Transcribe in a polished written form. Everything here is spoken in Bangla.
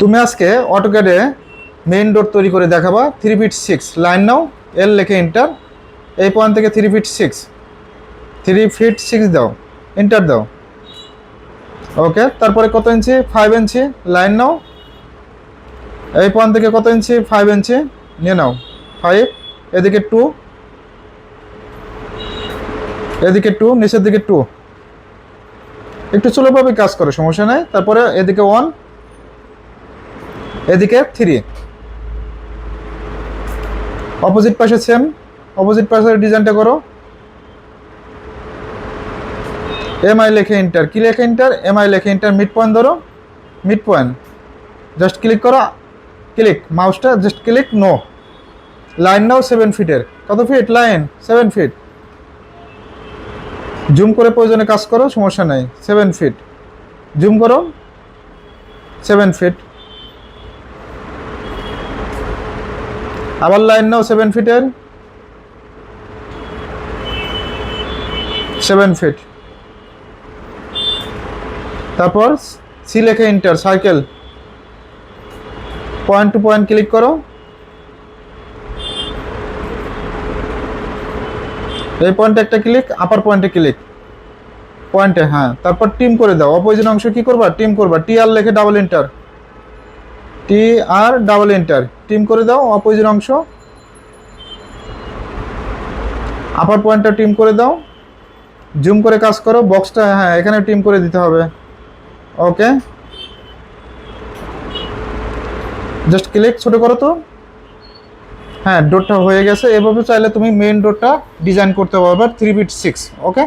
তুমি আজকে অটোক্যাডে মেইন ডোর তৈরি করে দেখাবা 3 ফিট 6 লাইন নাও, এল লেখে এন্টার। এই পয়েন্ট থেকে 3 ফিট 6, 3 ফিট 6 দাও, এন্টার দাও। ওকে, তারপরে কত ইঞ্চি? 5 ইঞ্চি লাইন নাও, এই পয়েন্ট থেকে কত ইঞ্চি? 5 ইঞ্চি নিয়ে নাও। 5, এদিকে 2, এদিকে 2, নিচের দিকে 2। একটু চলোভাবে কাজ করো, সমস্যা নাই। তারপরে এদিকে 1, এদিকে 3, অপোজিট পাশে সেম, অপোজিট পাশের ডিজাইনটা করো। এমআই লেখে এন্টার। কি লেখে এন্টার? এমআই লেখে এন্টার। মিড পয়েন্ট ধরো, মিড পয়েন্ট জাস্ট ক্লিক করো, ক্লিক মাউসটা just click, no. Line now 7 ফিটের। কত ফিট লাইন? 7 ফিট। জুম করে প্রয়োজনে কাজ করো, সমস্যা নাই। 7 ফিট জুম করো, 7 ফিট। আবার লাইন নাও 7 ফিটের, 7 ফিট। তারপর সি লেখে enter, circle, point to point click করো। এই পয়েন্টে একটা ক্লিক, আপার পয়েন্টে ক্লিক, পয়েন্টে, হ্যাঁ। তারপর টিম করে দাও। অপোজিট অংশ কি করবা? টিম করবা। টি আর লেখে ডাবল এন্টার, টি আর ডাবল এন্টার, টিম করে দাও অপোজিট অংশ। আপার পয়েন্টটা টিম করে দাও। জুম করে কাজ করো, বক্সটা, হ্যাঁ এখানে টিম করে দিতে হবে। ওকে, জাস্ট ক্লিক, ছোট করো তো। হ্যাঁ, ডোরটা হয়ে গেছে। এভাবে চাইলে তুমি মেইন ডোরটা ডিজাইন করতে পারবে 3 ফিট 6। ওকে।